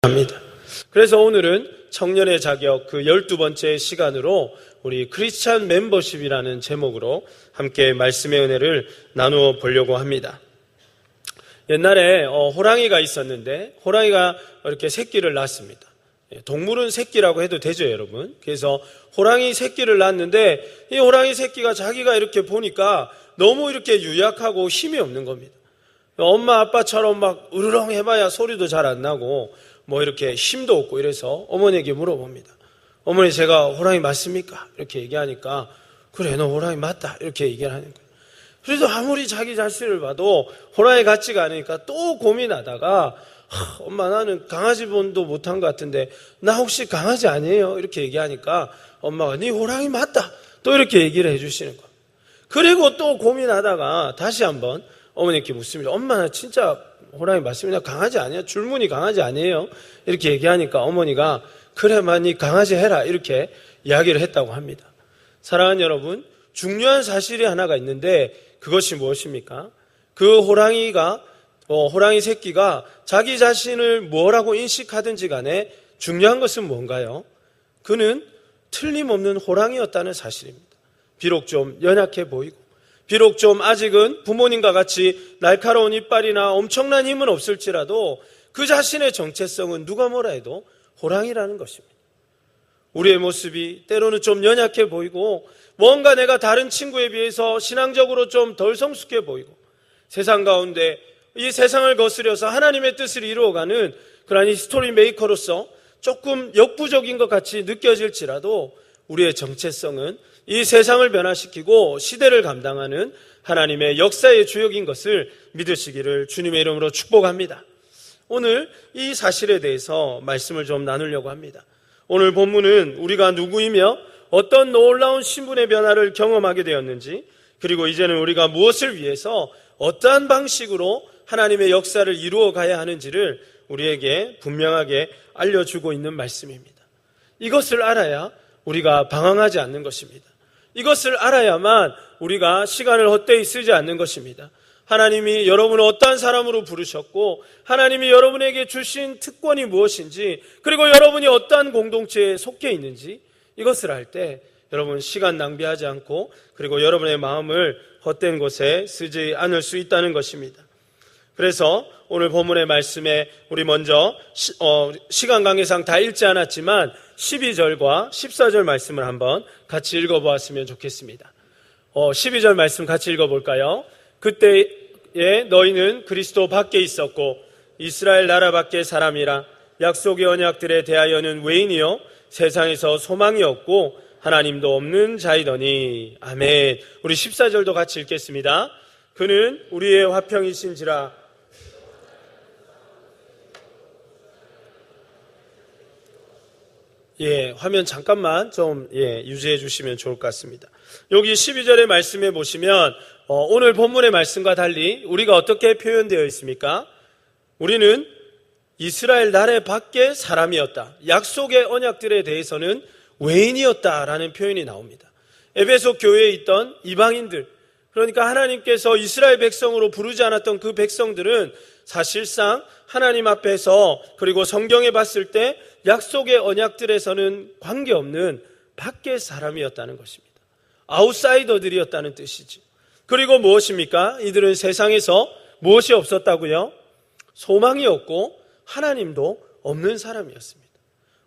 합니다. 그래서 오늘은 청년의 자격 그 12번째 시간으로 우리 크리스찬 멤버십이라는 제목으로 함께 말씀의 은혜를 나누어 보려고 합니다. 옛날에 호랑이가 있었는데 호랑이가 이렇게 새끼를 낳습니다. 동물은 새끼라고 해도 되죠, 여러분. 그래서 호랑이 새끼를 낳았는데 이 호랑이 새끼가 자기가 이렇게 보니까 너무 이렇게 유약하고 힘이 없는 겁니다. 엄마 아빠처럼 막 으르렁 해봐야 소리도 잘 안 나고 뭐 이렇게 힘도 없고 이래서 어머니에게 물어봅니다. 어머니, 제가 호랑이 맞습니까? 이렇게 얘기하니까 그래, 너 호랑이 맞다 이렇게 얘기를 하는 거예요. 그래서 아무리 자기 자신을 봐도 호랑이 같지가 않으니까 또 고민하다가 엄마, 나는 강아지 본도 못한 것 같은데 나 혹시 강아지 아니에요? 이렇게 얘기하니까 엄마가 네 호랑이 맞다 또 이렇게 얘기를 해주시는 거예요. 그리고 또 고민하다가 다시 한번 어머니께 묻습니다. 엄마, 나 진짜 호랑이 맞습니다. 강아지 아니에요? 줄무늬 강아지 아니에요? 이렇게 얘기하니까 어머니가 그래, 네 강아지 해라 이렇게 이야기를 했다고 합니다. 사랑하는 여러분, 중요한 사실이 하나가 있는데 그것이 무엇입니까? 그 호랑이 새끼가 자기 자신을 뭐라고 인식하든지 간에 중요한 것은 뭔가요? 그는 틀림없는 호랑이였다는 사실입니다. 비록 좀 연약해 보이고 비록 좀 아직은 부모님과 같이 날카로운 이빨이나 엄청난 힘은 없을지라도 그 자신의 정체성은 누가 뭐라 해도 호랑이라는 것입니다. 우리의 모습이 때로는 좀 연약해 보이고 뭔가 내가 다른 친구에 비해서 신앙적으로 좀 덜 성숙해 보이고 세상 가운데 이 세상을 거스려서 하나님의 뜻을 이루어가는 그러한 이 스토리 메이커로서 조금 역부족인 것 같이 느껴질지라도 우리의 정체성은 이 세상을 변화시키고 시대를 감당하는 하나님의 역사의 주역인 것을 믿으시기를 주님의 이름으로 축복합니다. 오늘 이 사실에 대해서 말씀을 좀 나누려고 합니다. 오늘 본문은 우리가 누구이며 어떤 놀라운 신분의 변화를 경험하게 되었는지, 그리고 이제는 우리가 무엇을 위해서 어떠한 방식으로 하나님의 역사를 이루어 가야 하는지를 우리에게 분명하게 알려주고 있는 말씀입니다. 이것을 알아야 우리가 방황하지 않는 것입니다. 이것을 알아야만 우리가 시간을 헛되이 쓰지 않는 것입니다. 하나님이 여러분을 어떠한 사람으로 부르셨고 하나님이 여러분에게 주신 특권이 무엇인지, 그리고 여러분이 어떠한 공동체에 속해 있는지, 이것을 알 때 여러분 시간 낭비하지 않고 그리고 여러분의 마음을 헛된 곳에 쓰지 않을 수 있다는 것입니다. 그래서 오늘 본문의 말씀에 우리 먼저 시간 관계상 다 읽지 않았지만 12절과 14절 말씀을 한번 같이 읽어보았으면 좋겠습니다. 12절 말씀 같이 읽어볼까요? 그때에 너희는 그리스도 밖에 있었고 이스라엘 나라 밖의 사람이라 약속의 언약들에 대하여는 외인이요 세상에서 소망이 없고 하나님도 없는 자이더니. 아멘. 우리 14절도 같이 읽겠습니다. 그는 우리의 화평이신지라. 화면 잠깐만 좀 유지해 주시면 좋을 것 같습니다. 여기 12절의 말씀에 보시면 오늘 본문의 말씀과 달리 우리가 어떻게 표현되어 있습니까? 우리는 이스라엘 나라 밖의 사람이었다. 약속의 언약들에 대해서는 외인이었다라는 표현이 나옵니다. 에베소 교회에 있던 이방인들, 그러니까 하나님께서 이스라엘 백성으로 부르지 않았던 그 백성들은 사실상 하나님 앞에서 그리고 성경에 봤을 때 약속의 언약들에서는 관계없는 밖의 사람이었다는 것입니다. 아웃사이더들이었다는 뜻이죠. 그리고 무엇입니까? 이들은 세상에서 무엇이 없었다고요? 소망이 없고 하나님도 없는 사람이었습니다.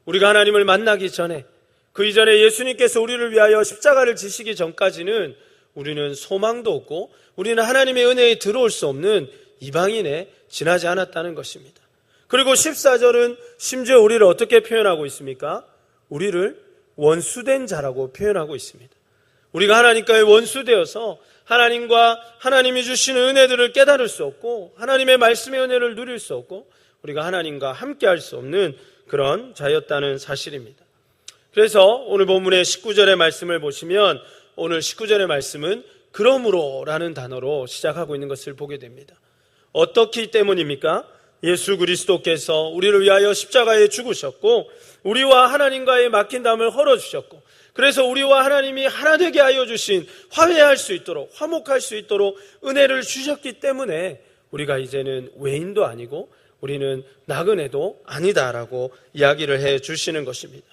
우리가 하나님을 만나기 전에, 그 이전에 예수님께서 우리를 위하여 십자가를 지시기 전까지는 우리는 소망도 없고 우리는 하나님의 은혜에 들어올 수 없는 이방인에 지나지 않았다는 것입니다. 그리고 14절은 심지어 우리를 어떻게 표현하고 있습니까? 우리를 원수된 자라고 표현하고 있습니다. 우리가 하나님과의 원수되어서 하나님과 하나님이 주시는 은혜들을 깨달을 수 없고 하나님의 말씀의 은혜를 누릴 수 없고 우리가 하나님과 함께할 수 없는 그런 자였다는 사실입니다. 그래서 오늘 본문의 19절의 말씀을 보시면 오늘 19절의 말씀은 그러므로라는 단어로 시작하고 있는 것을 보게 됩니다. 어떻기 때문입니까? 예수 그리스도께서 우리를 위하여 십자가에 죽으셨고 우리와 하나님과의 막힌 담을 헐어주셨고 그래서 우리와 하나님이 하나 되게 하여 주신 화해할 수 있도록 화목할 수 있도록 은혜를 주셨기 때문에 우리가 이제는 외인도 아니고 우리는 나그네도 아니다라고 이야기를 해 주시는 것입니다.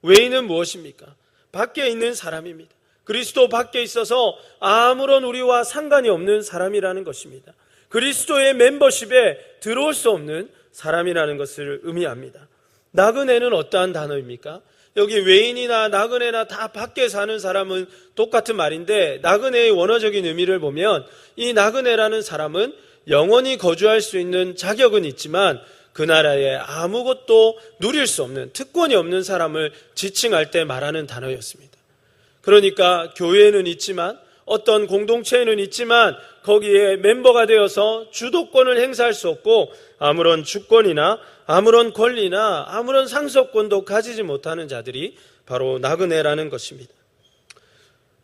외인은 무엇입니까? 밖에 있는 사람입니다. 그리스도 밖에 있어서 아무런 우리와 상관이 없는 사람이라는 것입니다. 그리스도의 멤버십에 들어올 수 없는 사람이라는 것을 의미합니다. 나그네는 어떠한 단어입니까? 여기 외인이나 나그네나 다 밖에 사는 사람은 똑같은 말인데, 나그네의 원어적인 의미를 보면 이 나그네라는 사람은 영원히 거주할 수 있는 자격은 있지만 그 나라에 아무것도 누릴 수 없는, 특권이 없는 사람을 지칭할 때 말하는 단어였습니다. 그러니까 교회는 있지만, 어떤 공동체에는 있지만 거기에 멤버가 되어서 주도권을 행사할 수 없고 아무런 주권이나 아무런 권리나 아무런 상속권도 가지지 못하는 자들이 바로 나그네라는 것입니다.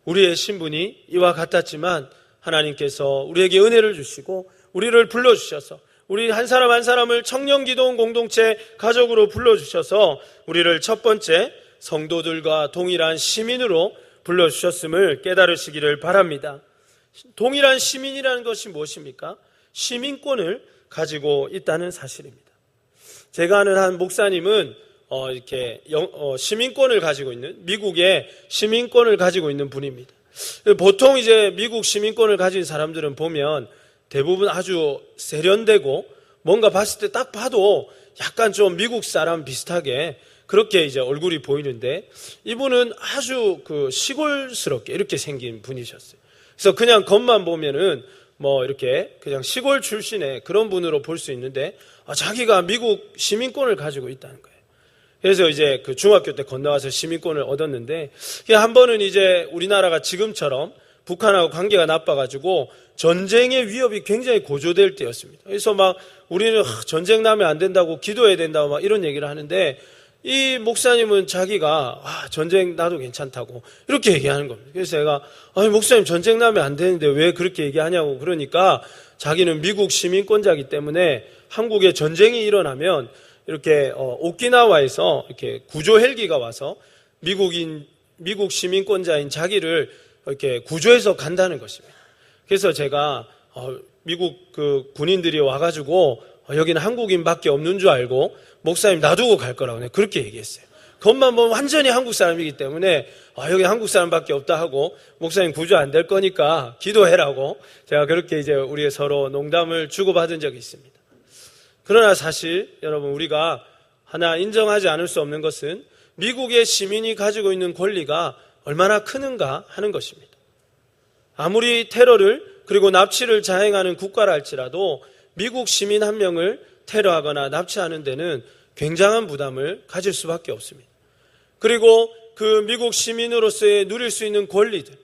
우리의 신분이 이와 같았지만 하나님께서 우리에게 은혜를 주시고 우리를 불러주셔서, 우리 한 사람 한 사람을 청년기도원 공동체 가족으로 불러주셔서 우리를 첫 번째 성도들과 동일한 시민으로 불러주셨음을 깨달으시기를 바랍니다. 동일한 시민이라는 것이 무엇입니까? 시민권을 가지고 있다는 사실입니다. 제가 아는 한 목사님은 시민권을 가지고 있는, 미국의 시민권을 가지고 있는 분입니다. 보통 이제 미국 시민권을 가진 사람들은 보면 대부분 아주 세련되고 뭔가 봤을 때 딱 봐도 약간 좀 미국 사람 비슷하게 그렇게 이제 얼굴이 보이는데, 이분은 아주 시골스럽게 이렇게 생긴 분이셨어요. 그래서 그냥 겉만 보면은 이렇게 그냥 시골 출신의 그런 분으로 볼 수 있는데, 자기가 미국 시민권을 가지고 있다는 거예요. 그래서 이제 중학교 때 건너와서 시민권을 얻었는데, 한 번은 이제 우리나라가 지금처럼 북한하고 관계가 나빠가지고 전쟁의 위협이 굉장히 고조될 때였습니다. 그래서 우리는 전쟁 나면 안 된다고 기도해야 된다고 이런 얘기를 하는데, 이 목사님은 자기가 전쟁 나도 괜찮다고 이렇게 얘기하는 겁니다. 그래서 제가 목사님 전쟁 나면 안 되는데 왜 그렇게 얘기하냐고 그러니까, 자기는 미국 시민권자이기 때문에 한국에 전쟁이 일어나면 이렇게 오키나와에서 이렇게 구조 헬기가 와서 미국 시민권자인 자기를 이렇게 구조해서 간다는 것입니다. 그래서 제가 미국 군인들이 와가지고 여기는 한국인밖에 없는 줄 알고 목사님 놔두고 갈 거라고 그렇게 얘기했어요. 겉만 보면 완전히 한국 사람이기 때문에 여기 한국 사람밖에 없다 하고 목사님 구조 안 될 거니까 기도해라고 제가 그렇게 이제 우리 서로 농담을 주고받은 적이 있습니다. 그러나 사실 여러분, 우리가 하나 인정하지 않을 수 없는 것은 미국의 시민이 가지고 있는 권리가 얼마나 크는가 하는 것입니다. 아무리 테러를 그리고 납치를 자행하는 국가라 할지라도 미국 시민 한 명을 테러하거나 납치하는 데는 굉장한 부담을 가질 수밖에 없습니다. 그리고 미국 시민으로서의 누릴 수 있는 권리들,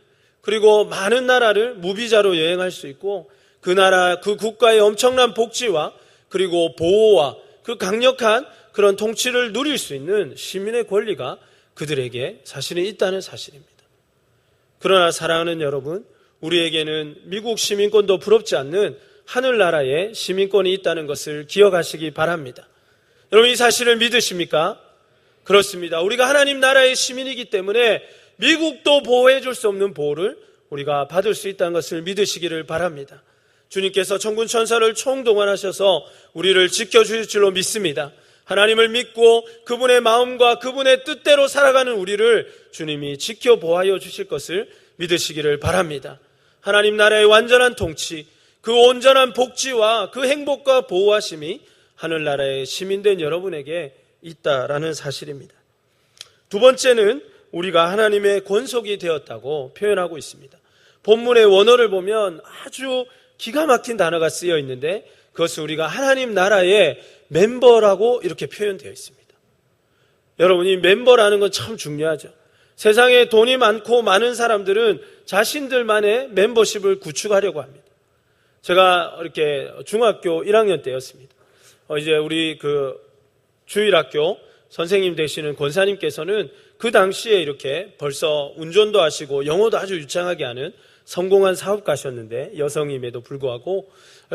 그리고 많은 나라를 무비자로 여행할 수 있고 그 나라, 그 국가의 엄청난 복지와 그리고 보호와 강력한 그런 통치를 누릴 수 있는 시민의 권리가 그들에게 사실은 있다는 사실입니다. 그러나 사랑하는 여러분, 우리에게는 미국 시민권도 부럽지 않는 하늘나라의 시민권이 있다는 것을 기억하시기 바랍니다. 여러분, 이 사실을 믿으십니까? 그렇습니다. 우리가 하나님 나라의 시민이기 때문에 미국도 보호해 줄 수 없는 보호를 우리가 받을 수 있다는 것을 믿으시기를 바랍니다. 주님께서 천군 천사를 총동원하셔서 우리를 지켜주실 줄로 믿습니다. 하나님을 믿고 그분의 마음과 그분의 뜻대로 살아가는 우리를 주님이 지켜보아여 주실 것을 믿으시기를 바랍니다. 하나님 나라의 완전한 통치, 그 온전한 복지와 그 행복과 보호하심이 하늘나라의 시민된 여러분에게 있다라는 사실입니다. 두 번째는 우리가 하나님의 권속이 되었다고 표현하고 있습니다. 본문의 원어를 보면 아주 기가 막힌 단어가 쓰여 있는데, 그것은 우리가 하나님 나라의 멤버라고 이렇게 표현되어 있습니다. 여러분, 이 멤버라는 건 참 중요하죠. 세상에 돈이 많고 많은 사람들은 자신들만의 멤버십을 구축하려고 합니다. 제가 이렇게 중학교 1학년 때였습니다. 이제 우리 주일학교 선생님 되시는 권사님께서는 그 당시에 이렇게 벌써 운전도 하시고 영어도 아주 유창하게 하는 성공한 사업가셨는데, 여성임에도 불구하고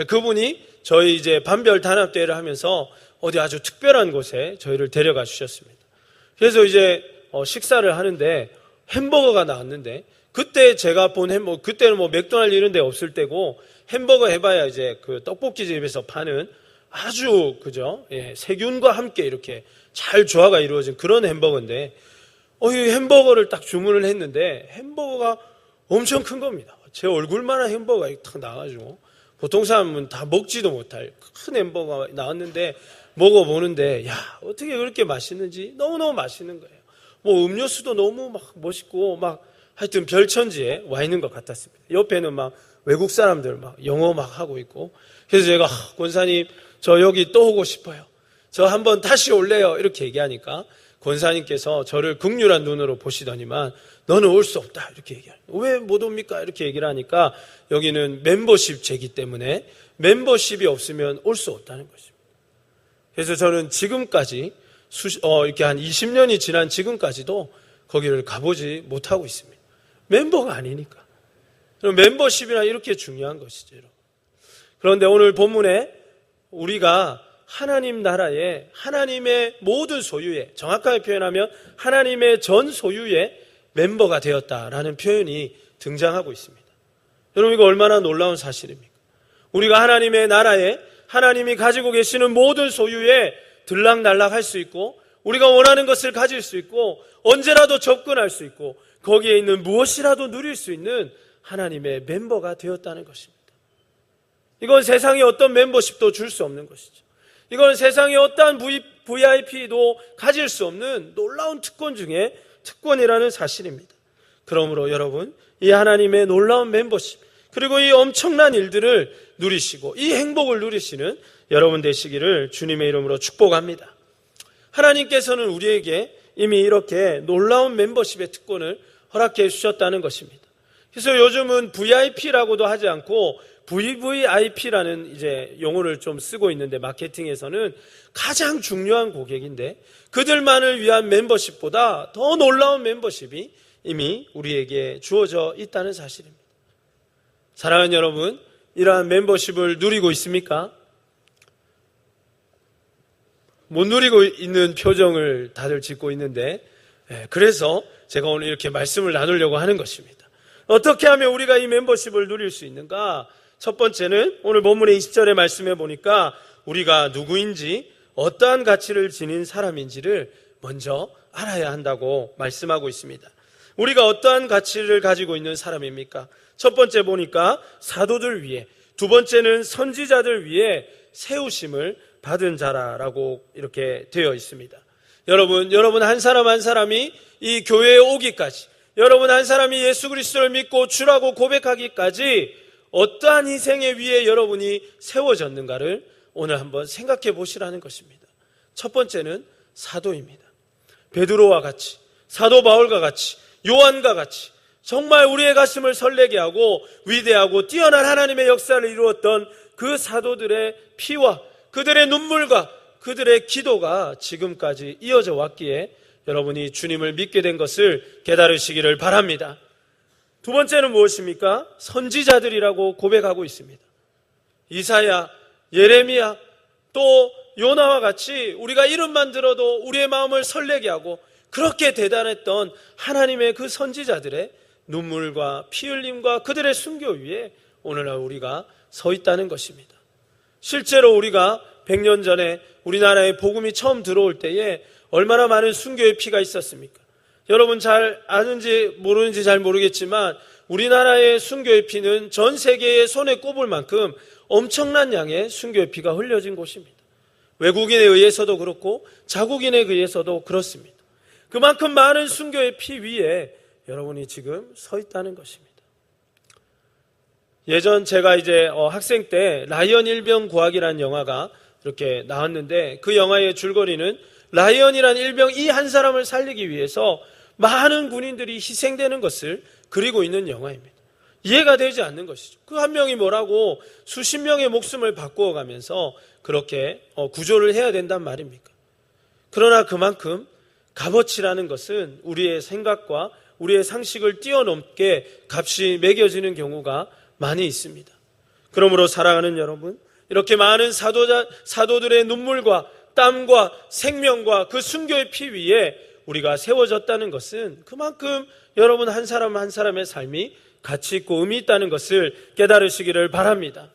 그분이 저희 이제 반별 단합대회를 하면서 어디 아주 특별한 곳에 저희를 데려가 주셨습니다. 그래서 이제 식사를 하는데 햄버거가 나왔는데, 그때 제가 본 햄버거, 그때는 맥도날드 이런 데 없을 때고 햄버거 해봐야 이제 떡볶이집에서 파는 아주 그죠? 세균과 함께 이렇게 잘 조화가 이루어진 그런 햄버거인데 이 햄버거를 딱 주문을 했는데 햄버거가 엄청 큰 겁니다. 제 얼굴만한 햄버거가 탁 나와가지고 보통 사람은 다 먹지도 못할 큰 햄버거가 나왔는데 먹어보는데 어떻게 그렇게 맛있는지 너무너무 맛있는 거예요. 뭐 음료수도 너무 막 멋있고 막 하여튼 별천지에 와 있는 것 같았습니다. 옆에는 막 외국 사람들 막 영어 막 하고 있고 그래서 제가 권사님 저 여기 또 오고 싶어요. 저 한번 다시 올래요. 이렇게 얘기하니까 권사님께서 저를 극률한 눈으로 보시더니만 너는 올 수 없다 이렇게 얘기해요. 왜 못 옵니까? 이렇게 얘기를 하니까 여기는 멤버십 제기 때문에 멤버십이 없으면 올 수 없다는 것입니다. 그래서 저는 지금까지 이렇게 한 20년이 지난 지금까지도 거기를 가보지 못하고 있습니다. 멤버가 아니니까. 그럼 멤버십이나 이렇게 중요한 것이죠. 그런데 오늘 본문에 우리가 하나님 나라의 하나님의 모든 소유의 정확하게 표현하면 하나님의 전 소유의 멤버가 되었다라는 표현이 등장하고 있습니다. 여러분 이거 얼마나 놀라운 사실입니까? 우리가 하나님의 나라에 하나님이 가지고 계시는 모든 소유에 들락날락할 수 있고 우리가 원하는 것을 가질 수 있고 언제라도 접근할 수 있고 거기에 있는 무엇이라도 누릴 수 있는 하나님의 멤버가 되었다는 것입니다. 이건 세상에 어떤 멤버십도 줄 수 없는 것이죠. 이건 세상에 어떠한 VIP도 가질 수 없는 놀라운 특권 중에 특권이라는 사실입니다. 그러므로 여러분 이 하나님의 놀라운 멤버십 그리고 이 엄청난 일들을 누리시고 이 행복을 누리시는 여러분 되시기를 주님의 이름으로 축복합니다. 하나님께서는 우리에게 이미 이렇게 놀라운 멤버십의 특권을 허락해 주셨다는 것입니다. 그래서 요즘은 VIP라고도 하지 않고 VVIP라는 이제 용어를 좀 쓰고 있는데 마케팅에서는 가장 중요한 고객인데 그들만을 위한 멤버십보다 더 놀라운 멤버십이 이미 우리에게 주어져 있다는 사실입니다. 사랑하는 여러분, 이러한 멤버십을 누리고 있습니까? 못 누리고 있는 표정을 다들 짓고 있는데 그래서 제가 오늘 이렇게 말씀을 나누려고 하는 것입니다. 어떻게 하면 우리가 이 멤버십을 누릴 수 있는가? 첫 번째는 오늘 본문의 20절의 말씀에 보니까 우리가 누구인지 어떠한 가치를 지닌 사람인지를 먼저 알아야 한다고 말씀하고 있습니다. 우리가 어떠한 가치를 가지고 있는 사람입니까? 첫 번째 보니까 사도들 위에, 두 번째는 선지자들 위에 세우심을 받은 자라라고 이렇게 되어 있습니다. 여러분 한 사람 한 사람이 이 교회에 오기까지, 여러분 한 사람이 예수 그리스도를 믿고 주라고 고백하기까지 어떠한 희생에 위해 여러분이 세워졌는가를 오늘 한번 생각해 보시라는 것입니다. 첫 번째는 사도입니다. 베드로와 같이, 사도 바울과 같이, 요한과 같이 정말 우리의 가슴을 설레게 하고 위대하고 뛰어난 하나님의 역사를 이루었던 그 사도들의 피와 그들의 눈물과 그들의 기도가 지금까지 이어져 왔기에 여러분이 주님을 믿게 된 것을 깨달으시기를 바랍니다. 두 번째는 무엇입니까? 선지자들이라고 고백하고 있습니다. 이사야, 예레미야, 또 요나와 같이 우리가 이름만 들어도 우리의 마음을 설레게 하고 그렇게 대단했던 하나님의 그 선지자들의 눈물과 피 흘림과 그들의 순교 위에 오늘날 우리가 서 있다는 것입니다. 실제로 우리가 100년 전에 우리나라에 복음이 처음 들어올 때에 얼마나 많은 순교의 피가 있었습니까? 여러분 잘 아는지 모르는지 잘 모르겠지만 우리나라의 순교의 피는 전 세계의 손에 꼽을 만큼 엄청난 양의 순교의 피가 흘려진 곳입니다. 외국인에 의해서도 그렇고 자국인에 의해서도 그렇습니다. 그만큼 많은 순교의 피 위에 여러분이 지금 서 있다는 것입니다. 예전 제가 이제 학생 때 라이언 일병 구하기라는 영화가 이렇게 나왔는데 그 영화의 줄거리는 라이언이라는 일병 이 한 사람을 살리기 위해서 많은 군인들이 희생되는 것을 그리고 있는 영화입니다. 이해가 되지 않는 것이죠. 그 한 명이 뭐라고 수십 명의 목숨을 바꾸어 가면서 그렇게 구조를 해야 된단 말입니까? 그러나 그만큼 값어치라는 것은 우리의 생각과 우리의 상식을 뛰어넘게 값이 매겨지는 경우가 많이 있습니다. 그러므로 사랑하는 여러분, 이렇게 많은 사도들의 눈물과 땀과 생명과 그 순교의 피 위에 우리가 세워졌다는 것은 그만큼 여러분 한 사람 한 사람의 삶이 가치 있고 의미 있다는 것을 깨달으시기를 바랍니다.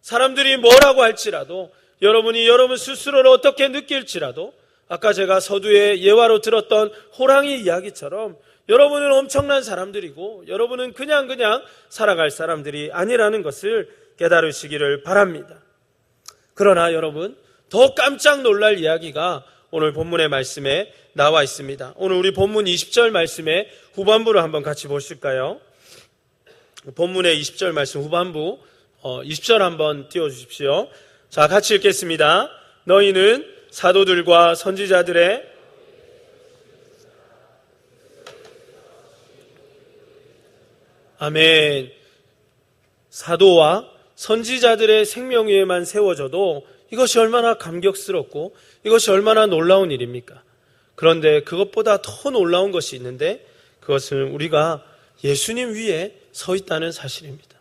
사람들이 뭐라고 할지라도 여러분이 여러분 스스로를 어떻게 느낄지라도 아까 제가 서두에 예화로 들었던 호랑이 이야기처럼 여러분은 엄청난 사람들이고 여러분은 그냥 살아갈 사람들이 아니라는 것을 깨달으시기를 바랍니다. 그러나 여러분, 더 깜짝 놀랄 이야기가 오늘 본문의 말씀에 나와 있습니다. 오늘 우리 본문 20절 말씀의 후반부를 한번 같이 보실까요? 본문의 20절 말씀 후반부 20절 한번 띄워주십시오. 자, 같이 읽겠습니다. 너희는 사도들과 선지자들의 아멘. 사도와 선지자들의 생명 위에만 세워져도 이것이 얼마나 감격스럽고 이것이 얼마나 놀라운 일입니까? 그런데 그것보다 더 놀라운 것이 있는데 그것은 우리가 예수님 위에 서 있다는 사실입니다.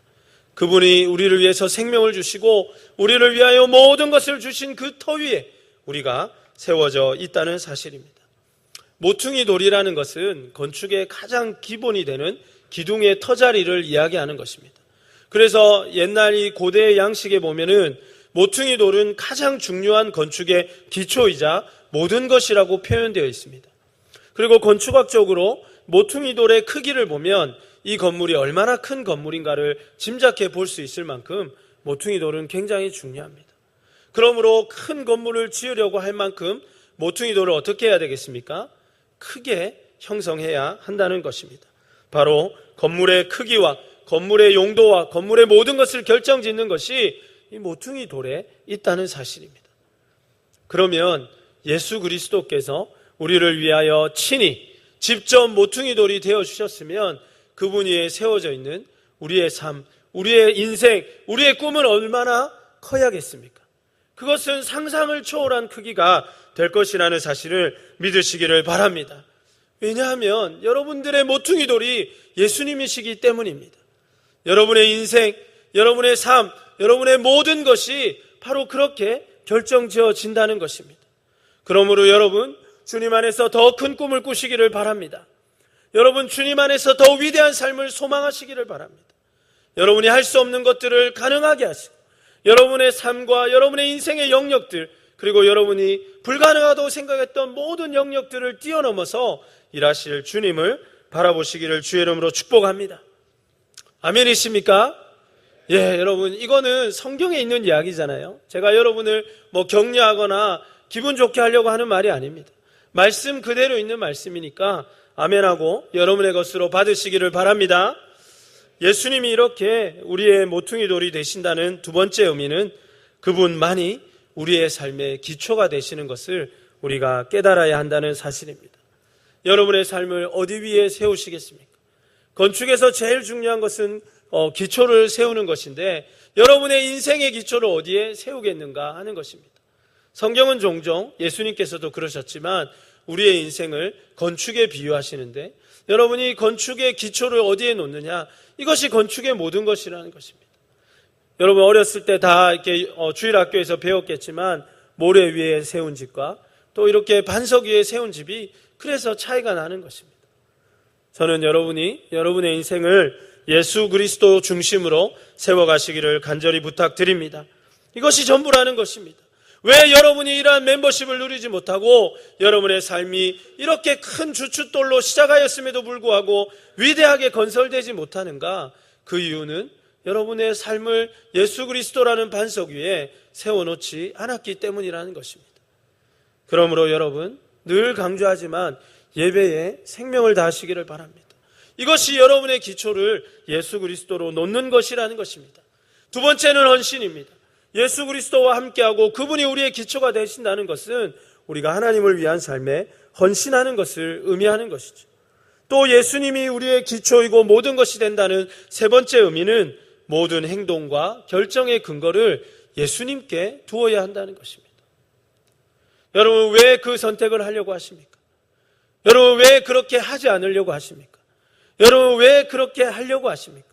그분이 우리를 위해서 생명을 주시고 우리를 위하여 모든 것을 주신 그 터 위에 우리가 세워져 있다는 사실입니다. 모퉁이 돌이라는 것은 건축의 가장 기본이 되는 기둥의 터자리를 이야기하는 것입니다. 그래서 옛날 이 고대의 양식에 보면은 모퉁이 돌은 가장 중요한 건축의 기초이자 모든 것이라고 표현되어 있습니다. 그리고 건축학적으로 모퉁이 돌의 크기를 보면 이 건물이 얼마나 큰 건물인가를 짐작해 볼 수 있을 만큼 모퉁이 돌은 굉장히 중요합니다. 그러므로 큰 건물을 지으려고 할 만큼 모퉁이 돌을 어떻게 해야 되겠습니까? 크게 형성해야 한다는 것입니다. 바로 건물의 크기와 건물의 용도와 건물의 모든 것을 결정짓는 것이 이 모퉁이 돌에 있다는 사실입니다. 그러면 예수 그리스도께서 우리를 위하여 친히 직접 모퉁이 돌이 되어주셨으면 그분 위에 세워져 있는 우리의 삶, 우리의 인생, 우리의 꿈은 얼마나 커야겠습니까? 그것은 상상을 초월한 크기가 될 것이라는 사실을 믿으시기를 바랍니다. 왜냐하면 여러분들의 모퉁이 돌이 예수님이시기 때문입니다. 여러분의 인생, 여러분의 삶, 여러분의 모든 것이 바로 그렇게 결정지어진다는 것입니다. 그러므로 여러분, 주님 안에서 더 큰 꿈을 꾸시기를 바랍니다. 여러분, 주님 안에서 더 위대한 삶을 소망하시기를 바랍니다. 여러분이 할 수 없는 것들을 가능하게 하시고 여러분의 삶과 여러분의 인생의 영역들, 그리고 여러분이 불가능하다고 생각했던 모든 영역들을 뛰어넘어서 일하실 주님을 바라보시기를 주의 이름으로 축복합니다. 아멘이십니까? 예, 여러분, 이거는 성경에 있는 이야기잖아요. 제가 여러분을 격려하거나 기분 좋게 하려고 하는 말이 아닙니다. 말씀 그대로 있는 말씀이니까 아멘하고 여러분의 것으로 받으시기를 바랍니다. 예수님이 이렇게 우리의 모퉁이 돌이 되신다는 두 번째 의미는 그분만이 우리의 삶의 기초가 되시는 것을 우리가 깨달아야 한다는 사실입니다. 여러분의 삶을 어디 위에 세우시겠습니까? 건축에서 제일 중요한 것은 기초를 세우는 것인데 여러분의 인생의 기초를 어디에 세우겠는가 하는 것입니다. 성경은 종종 예수님께서도 그러셨지만 우리의 인생을 건축에 비유하시는데 여러분이 건축의 기초를 어디에 놓느냐, 이것이 건축의 모든 것이라는 것입니다. 여러분 어렸을 때 다 이렇게 주일학교에서 배웠겠지만 모래 위에 세운 집과 또 이렇게 반석 위에 세운 집이 그래서 차이가 나는 것입니다. 저는 여러분이 여러분의 인생을 예수 그리스도 중심으로 세워가시기를 간절히 부탁드립니다. 이것이 전부라는 것입니다. 왜 여러분이 이러한 멤버십을 누리지 못하고 여러분의 삶이 이렇게 큰 주춧돌로 시작하였음에도 불구하고 위대하게 건설되지 못하는가? 그 이유는 여러분의 삶을 예수 그리스도라는 반석 위에 세워놓지 않았기 때문이라는 것입니다. 그러므로 여러분, 늘 강조하지만 예배에 생명을 다하시기를 바랍니다. 이것이 여러분의 기초를 예수 그리스도로 놓는 것이라는 것입니다. 두 번째는 헌신입니다. 예수 그리스도와 함께하고 그분이 우리의 기초가 되신다는 것은 우리가 하나님을 위한 삶에 헌신하는 것을 의미하는 것이죠. 또 예수님이 우리의 기초이고 모든 것이 된다는 세 번째 의미는 모든 행동과 결정의 근거를 예수님께 두어야 한다는 것입니다. 여러분, 왜 그 선택을 하려고 하십니까? 여러분, 왜 그렇게 하지 않으려고 하십니까? 여러분, 왜 그렇게 하려고 하십니까?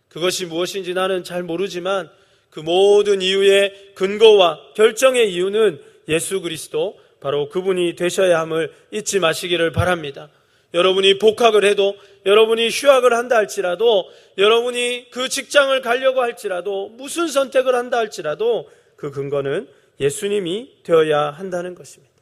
그것이 무엇인지 나는 잘 모르지만 그 모든 이유의 근거와 결정의 이유는 예수 그리스도, 바로 그분이 되셔야 함을 잊지 마시기를 바랍니다. 여러분이 복학을 해도, 여러분이 휴학을 한다 할지라도, 여러분이 그 직장을 가려고 할지라도, 무슨 선택을 한다 할지라도 그 근거는 예수님이 되어야 한다는 것입니다.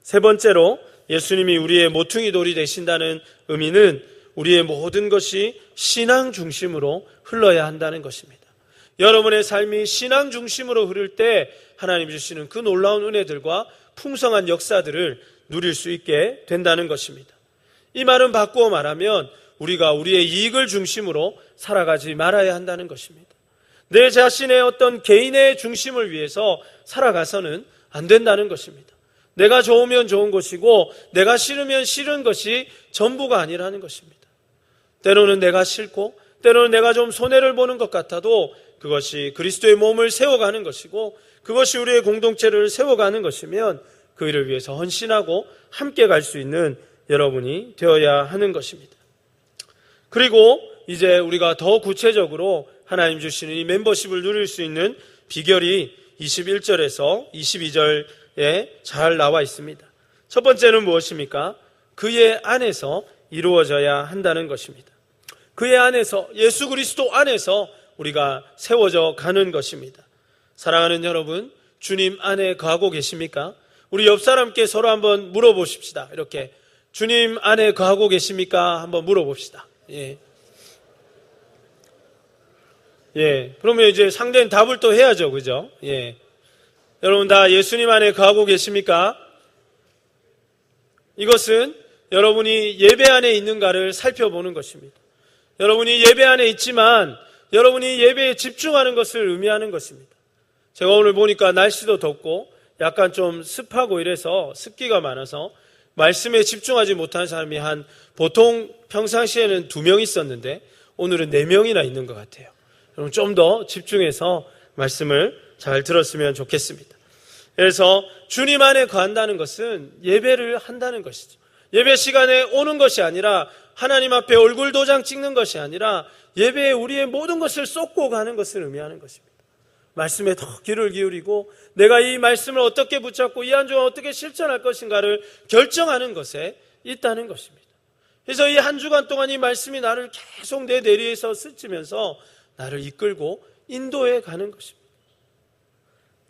세 번째로 예수님이 우리의 모퉁이 돌이 되신다는 의미는 우리의 모든 것이 신앙 중심으로 흘러야 한다는 것입니다. 여러분의 삶이 신앙 중심으로 흐를 때 하나님 주시는 그 놀라운 은혜들과 풍성한 역사들을 누릴 수 있게 된다는 것입니다. 이 말은 바꾸어 말하면 우리가 우리의 이익을 중심으로 살아가지 말아야 한다는 것입니다. 내 자신의 어떤 개인의 중심을 위해서 살아가서는 안 된다는 것입니다. 내가 좋으면 좋은 것이고 내가 싫으면 싫은 것이 전부가 아니라는 것입니다. 때로는 내가 싫고 때로는 내가 좀 손해를 보는 것 같아도 그것이 그리스도의 몸을 세워가는 것이고 그것이 우리의 공동체를 세워가는 것이면 그 일을 위해서 헌신하고 함께 갈 수 있는 여러분이 되어야 하는 것입니다. 그리고 이제 우리가 더 구체적으로 하나님 주시는 이 멤버십을 누릴 수 있는 비결이 21절에서 22절에 잘 나와 있습니다. 첫 번째는 무엇입니까? 그의 안에서 이루어져야 한다는 것입니다. 그의 안에서, 예수 그리스도 안에서 우리가 세워져 가는 것입니다. 사랑하는 여러분, 주님 안에 거하고 계십니까? 우리 옆 사람께 서로 한번 물어보십시다. 이렇게 주님 안에 거하고 계십니까? 한번 물어봅시다. 그러면 이제 상대는 답을 또 해야죠. 그죠? 여러분 다 예수님 안에 거하고 계십니까? 이것은 여러분이 예배 안에 있는가를 살펴보는 것입니다. 여러분이 예배 안에 있지만 여러분이 예배에 집중하는 것을 의미하는 것입니다. 제가 오늘 보니까 날씨도 덥고 약간 좀 습하고 이래서 습기가 많아서 말씀에 집중하지 못하는 사람이 보통 평상시에는 2명 있었는데 오늘은 4명이나 있는 것 같아요. 여러분 좀 더 집중해서 말씀을 잘 들었으면 좋겠습니다. 그래서 주님 안에 거한다는 것은 예배를 한다는 것이죠. 예배 시간에 오는 것이 아니라 하나님 앞에 얼굴 도장 찍는 것이 아니라 예배에 우리의 모든 것을 쏟고 가는 것을 의미하는 것입니다. 말씀에 더 귀를 기울이고 내가 이 말씀을 어떻게 붙잡고 이 한 주간 어떻게 실천할 것인가를 결정하는 것에 있다는 것입니다. 그래서 이 한 주간 동안 이 말씀이 나를 계속 내 내리에서 스치면서 나를 이끌고 인도해 가는 것입니다.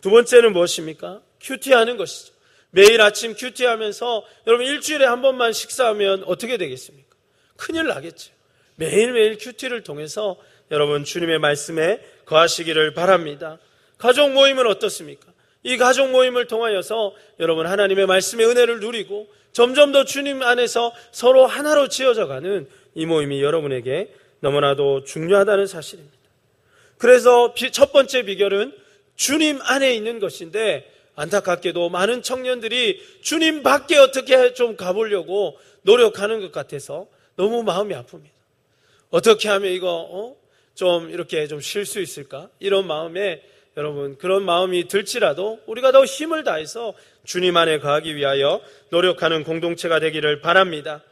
두 번째는 무엇입니까? 큐티하는 것이죠. 매일 아침 큐티하면서 여러분 일주일에 한 번만 식사하면 어떻게 되겠습니까? 큰일 나겠죠. 매일매일 큐티를 통해서 여러분 주님의 말씀에 거하시기를 바랍니다. 가족 모임은 어떻습니까? 이 가족 모임을 통하여서 여러분 하나님의 말씀의 은혜를 누리고 점점 더 주님 안에서 서로 하나로 지어져가는 이 모임이 여러분에게 너무나도 중요하다는 사실입니다. 그래서 첫 번째 비결은 주님 안에 있는 것인데 안타깝게도 많은 청년들이 주님 밖에 어떻게 좀 가보려고 노력하는 것 같아서 너무 마음이 아픕니다. 어떻게 하면 이거 좀 이렇게 좀 쉴 수 있을까? 이런 마음에 여러분 그런 마음이 들지라도 우리가 더 힘을 다해서 주님 안에 거하기 위하여 노력하는 공동체가 되기를 바랍니다.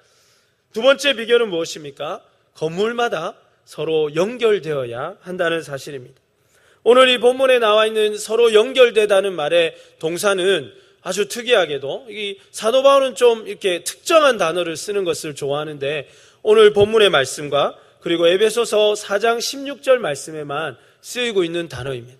두 번째 비결은 무엇입니까? 건물마다 서로 연결되어야 한다는 사실입니다. 오늘 이 본문에 나와 있는 서로 연결되다는 말의 동사는 아주 특이하게도 이 사도 바울은 좀 이렇게 특정한 단어를 쓰는 것을 좋아하는데 오늘 본문의 말씀과 그리고 에베소서 4장 16절 말씀에만 쓰이고 있는 단어입니다.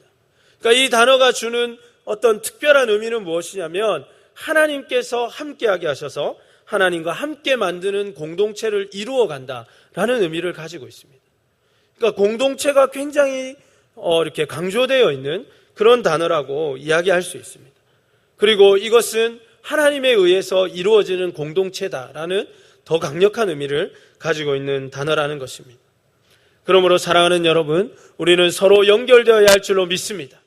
그러니까 이 단어가 주는 어떤 특별한 의미는 무엇이냐면 하나님께서 함께하게 하셔서 하나님과 함께 만드는 공동체를 이루어 간다라는 의미를 가지고 있습니다. 그러니까 공동체가 굉장히 이렇게 강조되어 있는 그런 단어라고 이야기할 수 있습니다. 그리고 이것은 하나님에 의해서 이루어지는 공동체다라는 더 강력한 의미를 가지고 있는 단어라는 것입니다. 그러므로 사랑하는 여러분, 우리는 서로 연결되어야 할 줄로 믿습니다.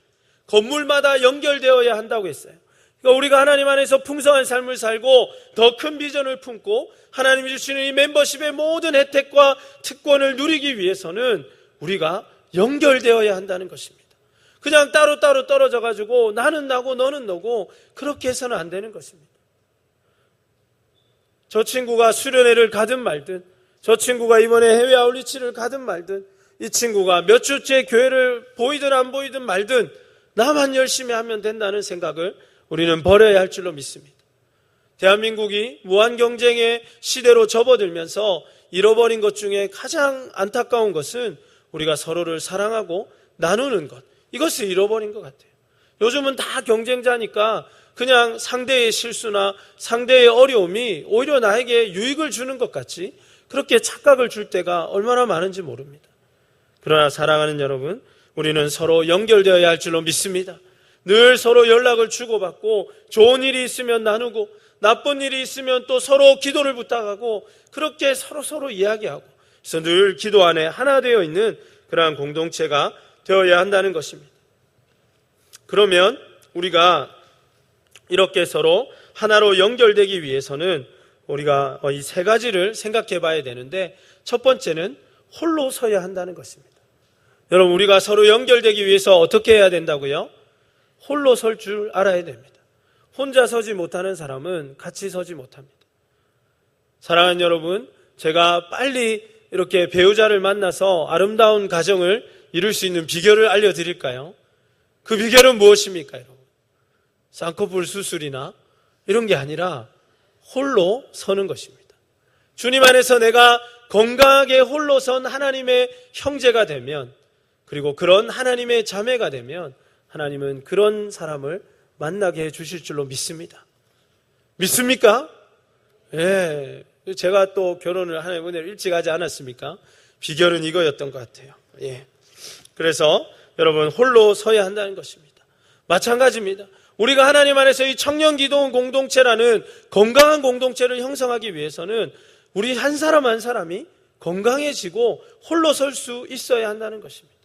건물마다 연결되어야 한다고 했어요. 그러니까 우리가 하나님 안에서 풍성한 삶을 살고 더 큰 비전을 품고 하나님이 주시는 이 멤버십의 모든 혜택과 특권을 누리기 위해서는 우리가 연결되어야 한다는 것입니다. 그냥 따로따로 떨어져 가지고 나는 나고 너는 너고 그렇게 해서는 안 되는 것입니다. 저 친구가 수련회를 가든 말든 저 친구가 이번에 해외 아울리치를 가든 말든 이 친구가 몇 주째 교회를 보이든 안 보이든 말든 나만 열심히 하면 된다는 생각을 우리는 버려야 할 줄로 믿습니다. 대한민국이 무한경쟁의 시대로 접어들면서 잃어버린 것 중에 가장 안타까운 것은 우리가 서로를 사랑하고 나누는 것, 이것을 잃어버린 것 같아요. 요즘은 다 경쟁자니까 그냥 상대의 실수나 상대의 어려움이 오히려 나에게 유익을 주는 것 같이 그렇게 착각을 줄 때가 얼마나 많은지 모릅니다. 그러나 사랑하는 여러분, 우리는 서로 연결되어야 할 줄로 믿습니다. 늘 서로 연락을 주고받고 좋은 일이 있으면 나누고 나쁜 일이 있으면 또 서로 기도를 부탁하고 그렇게 서로 이야기하고 그래서 늘 기도 안에 하나 되어 있는 그러한 공동체가 되어야 한다는 것입니다. 그러면 우리가 이렇게 서로 하나로 연결되기 위해서는 우리가 이 세 가지를 생각해 봐야 되는데 첫 번째는 홀로 서야 한다는 것입니다. 여러분, 우리가 서로 연결되기 위해서 어떻게 해야 된다고요? 홀로 설 줄 알아야 됩니다. 혼자 서지 못하는 사람은 같이 서지 못합니다. 사랑하는 여러분, 제가 빨리 이렇게 배우자를 만나서 아름다운 가정을 이룰 수 있는 비결을 알려드릴까요? 그 비결은 무엇입니까, 여러분? 쌍꺼풀 수술이나 이런 게 아니라 홀로 서는 것입니다. 주님 안에서 내가 건강하게 홀로 선 하나님의 형제가 되면, 그리고 그런 하나님의 자매가 되면 하나님은 그런 사람을 만나게 해 주실 줄로 믿습니다. 믿습니까? 예. 제가 또 결혼을 하나님 은혜로 일찍 하지 않았습니까? 비결은 이거였던 것 같아요. 예. 그래서 여러분, 홀로 서야 한다는 것입니다. 마찬가지입니다. 우리가 하나님 안에서 이 청년기도원 공동체라는 건강한 공동체를 형성하기 위해서는 우리 한 사람 한 사람이 건강해지고 홀로 설 수 있어야 한다는 것입니다.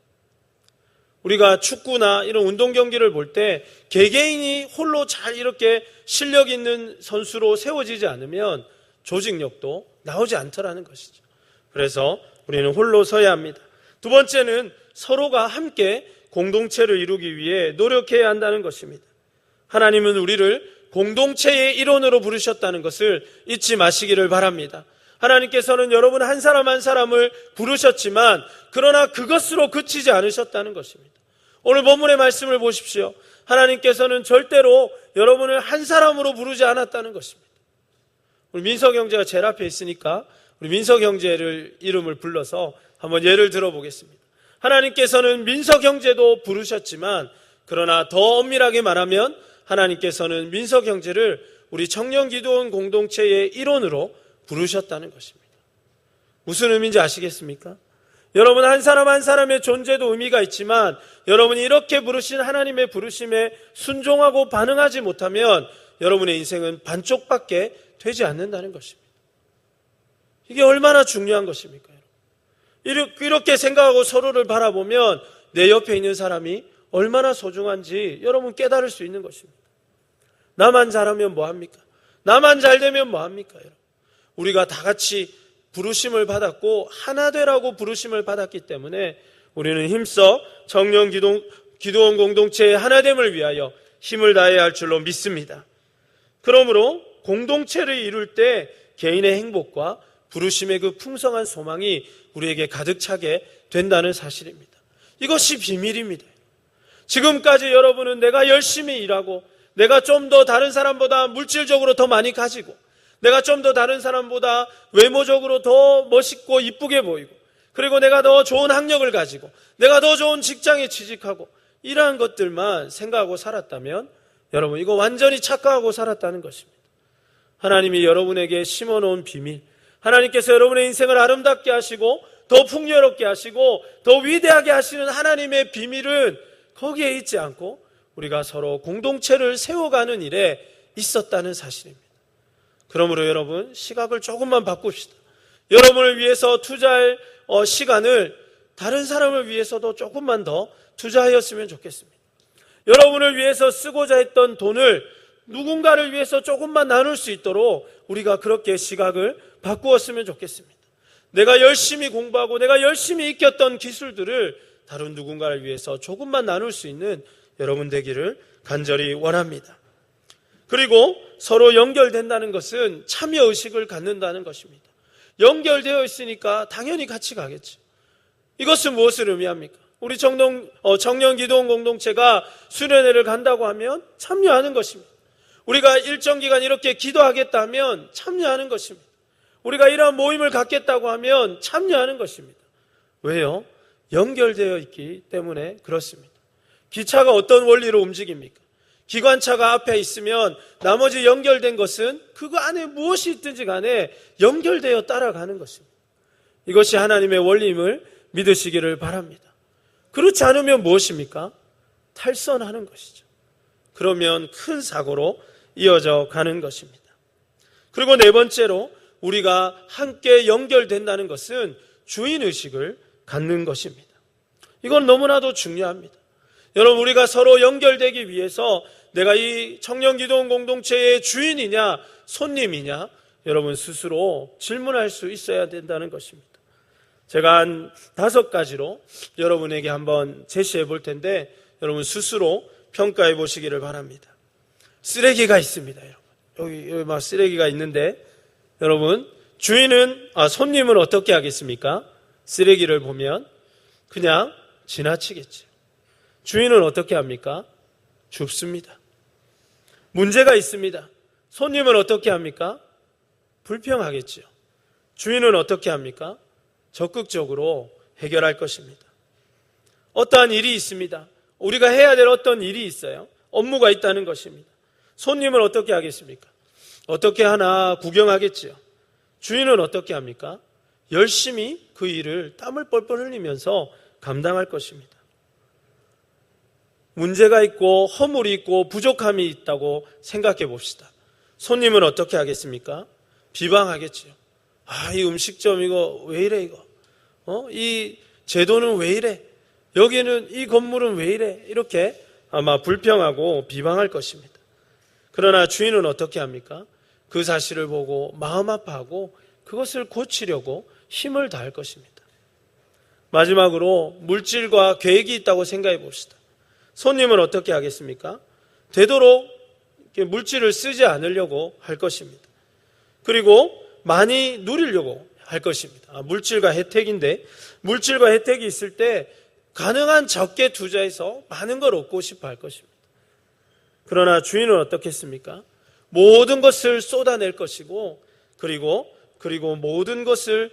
우리가 축구나 이런 운동 경기를 볼 때 개개인이 홀로 잘 이렇게 실력 있는 선수로 세워지지 않으면 조직력도 나오지 않더라는 것이죠. 그래서 우리는 홀로 서야 합니다. 두 번째는 서로가 함께 공동체를 이루기 위해 노력해야 한다는 것입니다. 하나님은 우리를 공동체의 일원으로 부르셨다는 것을 잊지 마시기를 바랍니다. 하나님께서는 여러분 한 사람 한 사람을 부르셨지만 그러나 그것으로 그치지 않으셨다는 것입니다. 오늘 본문의 말씀을 보십시오. 하나님께서는 절대로 여러분을 한 사람으로 부르지 않았다는 것입니다. 우리 민석 형제가 제일 앞에 있으니까 우리 민석 형제를 이름을 불러서 한번 예를 들어보겠습니다. 하나님께서는 민석 형제도 부르셨지만 그러나 더 엄밀하게 말하면 하나님께서는 민석 형제를 우리 청년기도원 공동체의 일원으로 부르셨다는 것입니다. 무슨 의미인지 아시겠습니까? 여러분 한 사람 한 사람의 존재도 의미가 있지만 여러분이 이렇게 부르신 하나님의 부르심에 순종하고 반응하지 못하면 여러분의 인생은 반쪽밖에 되지 않는다는 것입니다. 이게 얼마나 중요한 것입니까? 이렇게 생각하고 서로를 바라보면 내 옆에 있는 사람이 얼마나 소중한지 여러분 깨달을 수 있는 것입니다. 나만 잘하면 뭐합니까? 나만 잘되면 뭐합니까? 여러분? 우리가 다 같이 부르심을 받았고 하나 되라고 부르심을 받았기 때문에 우리는 힘써 청년기도원 공동체의 하나됨을 위하여 힘을 다해야 할 줄로 믿습니다. 그러므로 공동체를 이룰 때 개인의 행복과 부르심의 그 풍성한 소망이 우리에게 가득 차게 된다는 사실입니다. 이것이 비밀입니다. 지금까지 여러분은 내가 열심히 일하고 내가 좀 더 다른 사람보다 물질적으로 더 많이 가지고 내가 좀 더 다른 사람보다 외모적으로 더 멋있고 이쁘게 보이고 그리고 내가 더 좋은 학력을 가지고 내가 더 좋은 직장에 취직하고 이러한 것들만 생각하고 살았다면 여러분 이거 완전히 착각하고 살았다는 것입니다. 하나님이 여러분에게 심어놓은 비밀, 하나님께서 여러분의 인생을 아름답게 하시고 더 풍요롭게 하시고 더 위대하게 하시는 하나님의 비밀은 거기에 있지 않고 우리가 서로 공동체를 세워가는 일에 있었다는 사실입니다. 그러므로 여러분 시각을 조금만 바꿉시다. 여러분을 위해서 투자할 시간을 다른 사람을 위해서도 조금만 더 투자하였으면 좋겠습니다. 여러분을 위해서 쓰고자 했던 돈을 누군가를 위해서 조금만 나눌 수 있도록 우리가 그렇게 시각을 바꾸었으면 좋겠습니다. 내가 열심히 공부하고 내가 열심히 익혔던 기술들을 다른 누군가를 위해서 조금만 나눌 수 있는 여러분 되기를 간절히 원합니다. 그리고 서로 연결된다는 것은 참여의식을 갖는다는 것입니다. 연결되어 있으니까 당연히 같이 가겠죠. 이것은 무엇을 의미합니까? 우리 청년기도원 공동체가 수련회를 간다고 하면 참여하는 것입니다. 우리가 일정 기간 이렇게 기도하겠다 하면 참여하는 것입니다. 우리가 이러한 모임을 갖겠다고 하면 참여하는 것입니다. 왜요? 연결되어 있기 때문에 그렇습니다. 기차가 어떤 원리로 움직입니까? 기관차가 앞에 있으면 나머지 연결된 것은 그거 안에 무엇이 있든지 간에 연결되어 따라가는 것입니다. 이것이 하나님의 원리임을 믿으시기를 바랍니다. 그렇지 않으면 무엇입니까? 탈선하는 것이죠. 그러면 큰 사고로 이어져 가는 것입니다. 그리고 네 번째로 우리가 함께 연결된다는 것은 주인의식을 갖는 것입니다. 이건 너무나도 중요합니다. 여러분, 우리가 서로 연결되기 위해서 내가 이 청년기도원 공동체의 주인이냐 손님이냐 여러분 스스로 질문할 수 있어야 된다는 것입니다. 제가 한 5가지로 여러분에게 한번 제시해 볼 텐데 여러분 스스로 평가해 보시기를 바랍니다. 쓰레기가 있습니다. 여러분. 여기 쓰레기가 있는데 여러분 손님은 어떻게 하겠습니까? 쓰레기를 보면 그냥 지나치겠죠. 주인은 어떻게 합니까? 줍습니다. 문제가 있습니다. 손님은 어떻게 합니까? 불평하겠죠. 주인은 어떻게 합니까? 적극적으로 해결할 것입니다. 어떠한 일이 있습니다. 우리가 해야 될 어떤 일이 있어요. 업무가 있다는 것입니다. 손님은 어떻게 하겠습니까? 어떻게 하나 구경하겠지요. 주인은 어떻게 합니까? 열심히 그 일을 땀을 뻘뻘 흘리면서 감당할 것입니다. 문제가 있고 허물이 있고 부족함이 있다고 생각해 봅시다. 손님은 어떻게 하겠습니까? 비방하겠지요. 이 음식점 이거 왜 이래 이거? 이 제도는 왜 이래? 여기는 이 건물은 왜 이래? 이렇게 아마 불평하고 비방할 것입니다. 그러나 주인은 어떻게 합니까? 그 사실을 보고 마음 아파하고 그것을 고치려고 힘을 다할 것입니다. 마지막으로 물질과 계획이 있다고 생각해 봅시다. 손님은 어떻게 하겠습니까? 되도록 물질을 쓰지 않으려고 할 것입니다. 그리고 많이 누리려고 할 것입니다. 물질과 혜택인데 물질과 혜택이 있을 때 가능한 적게 투자해서 많은 걸 얻고 싶어 할 것입니다. 그러나 주인은 어떻겠습니까? 모든 것을 쏟아낼 것이고 그리고 모든 것을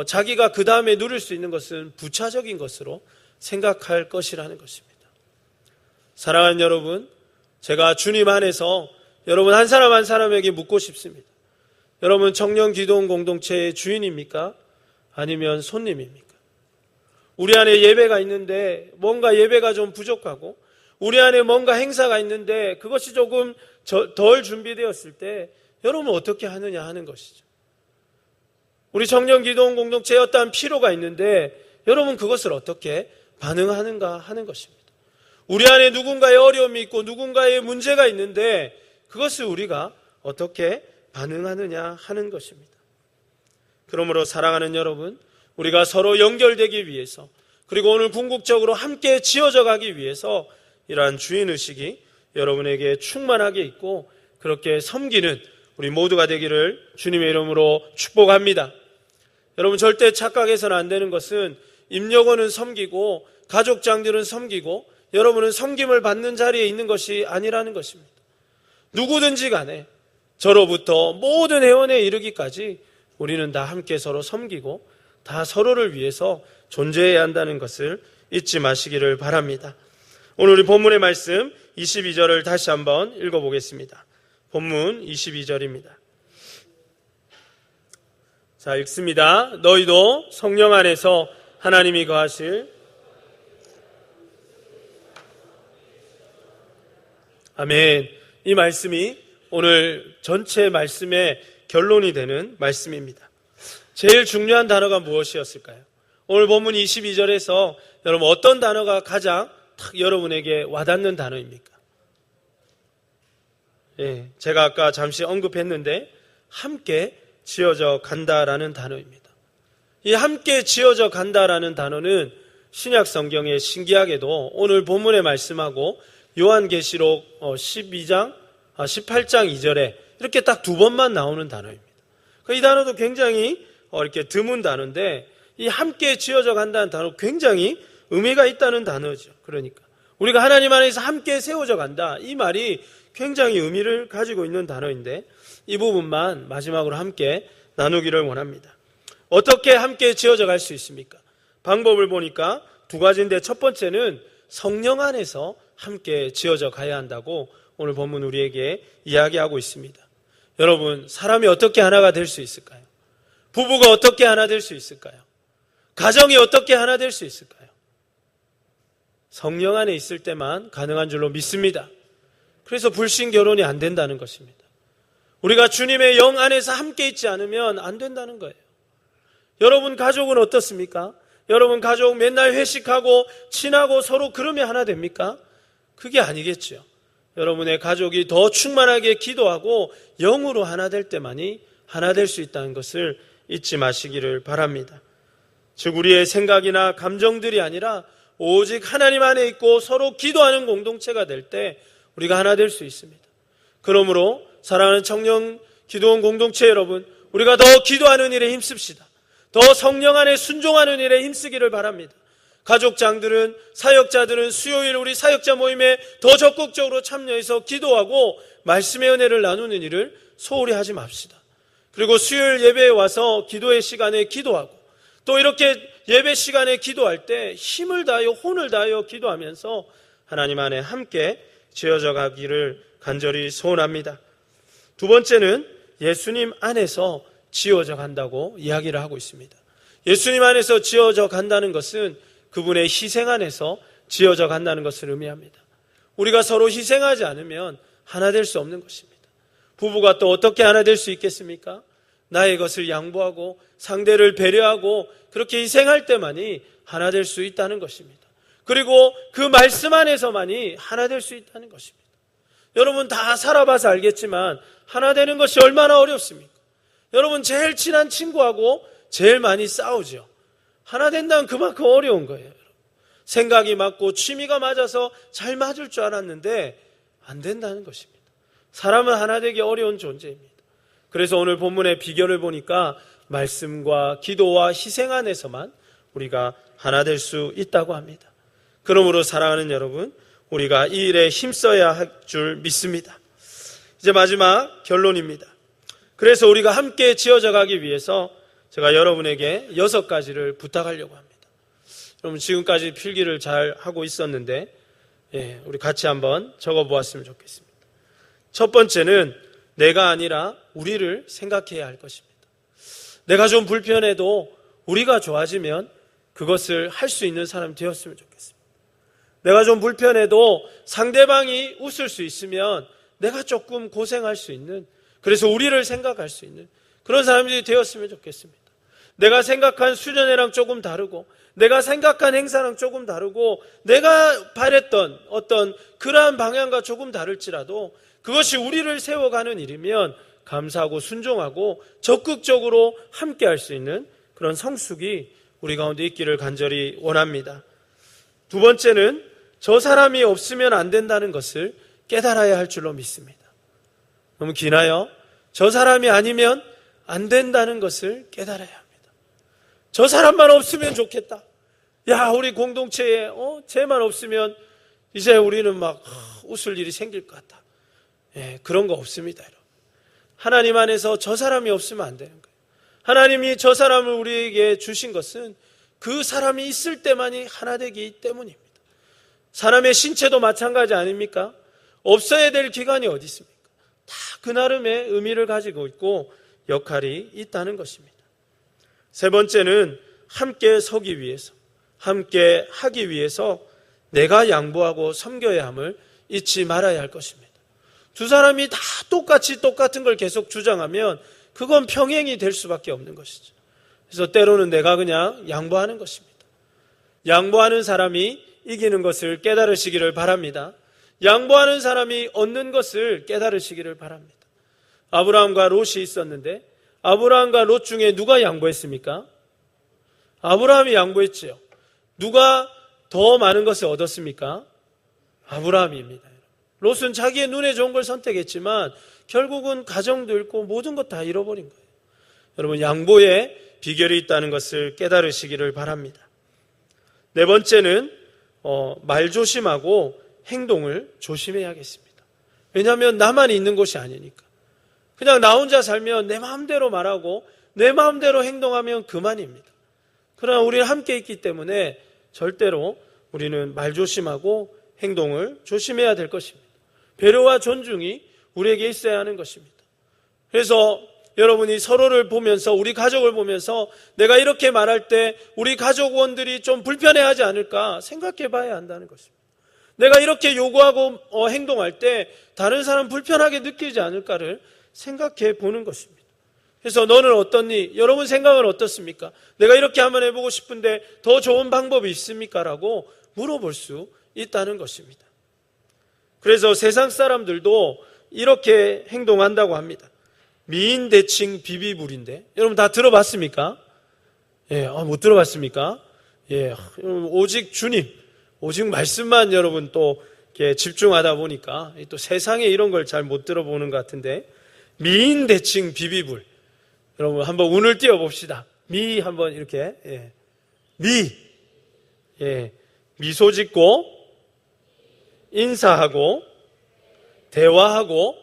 자기가 그 다음에 누릴 수 있는 것은 부차적인 것으로 생각할 것이라는 것입니다. 사랑하는 여러분, 제가 주님 안에서 여러분 한 사람 한 사람에게 묻고 싶습니다. 여러분 청년기도원 공동체의 주인입니까? 아니면 손님입니까? 우리 안에 예배가 있는데 뭔가 예배가 좀 부족하고 우리 안에 뭔가 행사가 있는데 그것이 조금 덜 준비되었을 때 여러분 어떻게 하느냐 하는 것이죠. 우리 청년기도원 공동체에 어떠한 필요가 있는데 여러분 그것을 어떻게 반응하는가 하는 것입니다. 우리 안에 누군가의 어려움이 있고 누군가의 문제가 있는데 그것을 우리가 어떻게 반응하느냐 하는 것입니다. 그러므로 사랑하는 여러분, 우리가 서로 연결되기 위해서 그리고 오늘 궁극적으로 함께 지어져 가기 위해서 이러한 주인의식이 여러분에게 충만하게 있고 그렇게 섬기는 우리 모두가 되기를 주님의 이름으로 축복합니다. 여러분 절대 착각해서는 안 되는 것은 임여원은 섬기고 가족장들은 섬기고 여러분은 섬김을 받는 자리에 있는 것이 아니라는 것입니다. 누구든지 간에 저로부터 모든 회원에 이르기까지 우리는 다 함께 서로 섬기고 다 서로를 위해서 존재해야 한다는 것을 잊지 마시기를 바랍니다. 오늘 우리 본문의 말씀 22절을 다시 한번 읽어보겠습니다. 본문 22절입니다. 자, 읽습니다. 너희도 성령 안에서 하나님이 거하실 아멘. 이 말씀이 오늘 전체 말씀의 결론이 되는 말씀입니다. 제일 중요한 단어가 무엇이었을까요? 오늘 본문 22절에서 여러분 어떤 단어가 가장 탁 여러분에게 와닿는 단어입니까? 제가 아까 잠시 언급했는데 함께 지어져 간다라는 단어입니다. 이 함께 지어져 간다라는 단어는 신약 성경에 신기하게도 오늘 본문의 말씀하고 요한계시록 18장 2절에 이렇게 딱 2번만 나오는 단어입니다. 이 단어도 굉장히 이렇게 드문 단어인데 이 함께 지어져 간다는 단어 굉장히 의미가 있다는 단어죠. 그러니까 우리가 하나님 안에서 함께 세워져 간다. 이 말이 굉장히 의미를 가지고 있는 단어인데 이 부분만 마지막으로 함께 나누기를 원합니다. 어떻게 함께 지어져 갈 수 있습니까? 방법을 보니까 2가지인데 첫 번째는 성령 안에서 함께 지어져 가야 한다고 오늘 본문 우리에게 이야기하고 있습니다. 여러분, 사람이 어떻게 하나가 될 수 있을까요? 부부가 어떻게 하나 될 수 있을까요? 가정이 어떻게 하나 될 수 있을까요? 성령 안에 있을 때만 가능한 줄로 믿습니다. 그래서 불신 결혼이 안 된다는 것입니다. 우리가 주님의 영 안에서 함께 있지 않으면 안 된다는 거예요. 여러분 가족은 어떻습니까? 여러분 가족 맨날 회식하고 친하고 서로 그러면 하나 됩니까? 그게 아니겠죠. 여러분의 가족이 더 충만하게 기도하고 영으로 하나 될 때만이 하나 될 수 있다는 것을 잊지 마시기를 바랍니다. 즉 우리의 생각이나 감정들이 아니라 오직 하나님 안에 있고 서로 기도하는 공동체가 될 때 우리가 하나 될 수 있습니다. 그러므로 사랑하는 청년 기도원 공동체 여러분, 우리가 더 기도하는 일에 힘씁시다. 더 성령 안에 순종하는 일에 힘쓰기를 바랍니다. 가족장들은, 사역자들은 수요일 우리 사역자 모임에 더 적극적으로 참여해서 기도하고 말씀의 은혜를 나누는 일을 소홀히 하지 맙시다. 그리고 수요일 예배에 와서 기도의 시간에 기도하고 또 이렇게 예배 시간에 기도할 때 힘을 다하여 혼을 다하여 기도하면서 하나님 안에 함께 지어져 가기를 간절히 소원합니다. 두 번째는 예수님 안에서 지어져 간다고 이야기를 하고 있습니다. 예수님 안에서 지어져 간다는 것은 그분의 희생 안에서 지어져 간다는 것을 의미합니다. 우리가 서로 희생하지 않으면 하나 될 수 없는 것입니다. 부부가 또 어떻게 하나 될 수 있겠습니까? 나의 것을 양보하고 상대를 배려하고 그렇게 희생할 때만이 하나 될 수 있다는 것입니다. 그리고 그 말씀 안에서만이 하나 될 수 있다는 것입니다. 여러분 다 살아봐서 알겠지만 하나 되는 것이 얼마나 어렵습니까? 여러분 제일 친한 친구하고 제일 많이 싸우죠. 하나 된다면 그만큼 어려운 거예요. 생각이 맞고 취미가 맞아서 잘 맞을 줄 알았는데 안 된다는 것입니다. 사람은 하나 되기 어려운 존재입니다. 그래서 오늘 본문의 비결을 보니까 말씀과 기도와 희생 안에서만 우리가 하나 될 수 있다고 합니다. 그러므로 사랑하는 여러분, 우리가 이 일에 힘써야 할 줄 믿습니다. 이제 마지막 결론입니다. 그래서 우리가 함께 지어져 가기 위해서 제가 여러분에게 6가지를 부탁하려고 합니다. 여러분 지금까지 필기를 잘 하고 있었는데 우리 같이 한번 적어보았으면 좋겠습니다. 첫 번째는 내가 아니라 우리를 생각해야 할 것입니다. 내가 좀 불편해도 우리가 좋아지면 그것을 할 수 있는 사람이 되었으면 좋겠습니다. 내가 좀 불편해도 상대방이 웃을 수 있으면 내가 조금 고생할 수 있는, 그래서 우리를 생각할 수 있는 그런 사람들이 되었으면 좋겠습니다. 내가 생각한 수련회랑 조금 다르고 내가 생각한 행사랑 조금 다르고 내가 바랬던 어떤 그러한 방향과 조금 다를지라도 그것이 우리를 세워가는 일이면 감사하고 순종하고 적극적으로 함께 할 수 있는 그런 성숙이 우리 가운데 있기를 간절히 원합니다. 두 번째는 저 사람이 없으면 안 된다는 것을 깨달아야 할 줄로 믿습니다. 너무 기나요? 저 사람이 아니면 안 된다는 것을 깨달아야 합니다. 저 사람만 없으면 좋겠다. 야, 우리 공동체에 쟤만 없으면 이제 우리는 막 웃을 일이 생길 것 같다. 그런 거 없습니다. 여러분. 하나님 안에서 저 사람이 없으면 안 되는 거예요. 하나님이 저 사람을 우리에게 주신 것은 그 사람이 있을 때만이 하나 되기 때문입니다. 사람의 신체도 마찬가지 아닙니까? 없어야 될 기간이 어디 있습니까? 다 그 나름의 의미를 가지고 있고 역할이 있다는 것입니다. 세 번째는 함께 서기 위해서, 함께 하기 위해서 내가 양보하고 섬겨야 함을 잊지 말아야 할 것입니다. 두 사람이 다 똑같은 걸 계속 주장하면 그건 평행이 될 수밖에 없는 것이죠. 그래서 때로는 내가 그냥 양보하는 것입니다. 양보하는 사람이 이기는 것을 깨달으시기를 바랍니다. 양보하는 사람이 얻는 것을 깨달으시기를 바랍니다. 아브라함과 롯이 있었는데 아브라함과 롯 중에 누가 양보했습니까? 아브라함이 양보했지요. 누가 더 많은 것을 얻었습니까? 아브라함입니다. 롯은 자기의 눈에 좋은 걸 선택했지만 결국은 가정도 잃고 모든 것 다 잃어버린 거예요. 여러분 양보에 비결이 있다는 것을 깨달으시기를 바랍니다. 네 번째는 말 조심하고 행동을 조심해야겠습니다. 왜냐하면 나만 있는 곳이 아니니까. 그냥 나 혼자 살면 내 마음대로 말하고 내 마음대로 행동하면 그만입니다. 그러나 우리는 함께 있기 때문에 절대로 우리는 말 조심하고 행동을 조심해야 될 것입니다. 배려와 존중이 우리에게 있어야 하는 것입니다. 그래서 여러분이 서로를 보면서, 우리 가족을 보면서 내가 이렇게 말할 때 우리 가족원들이 좀 불편해하지 않을까 생각해 봐야 한다는 것입니다. 내가 이렇게 요구하고 행동할 때 다른 사람 불편하게 느끼지 않을까를 생각해 보는 것입니다. 그래서 너는 어떻니? 여러분 생각은 어떻습니까? 내가 이렇게 한번 해보고 싶은데 더 좋은 방법이 있습니까? 라고 물어볼 수 있다는 것입니다. 그래서 세상 사람들도 이렇게 행동한다고 합니다. 미인 대칭 비비불인데, 여러분 다 들어봤습니까? 예, 못 들어봤습니까? 예, 오직 주님, 오직 말씀만 여러분 또 이렇게 집중하다 보니까 또 세상에 이런 걸 잘 못 들어보는 것 같은데, 미인 대칭 비비불. 여러분 한번 운을 띄워 봅시다. 미 한번 이렇게, 예. 미, 예, 미소 짓고 인사하고 대화하고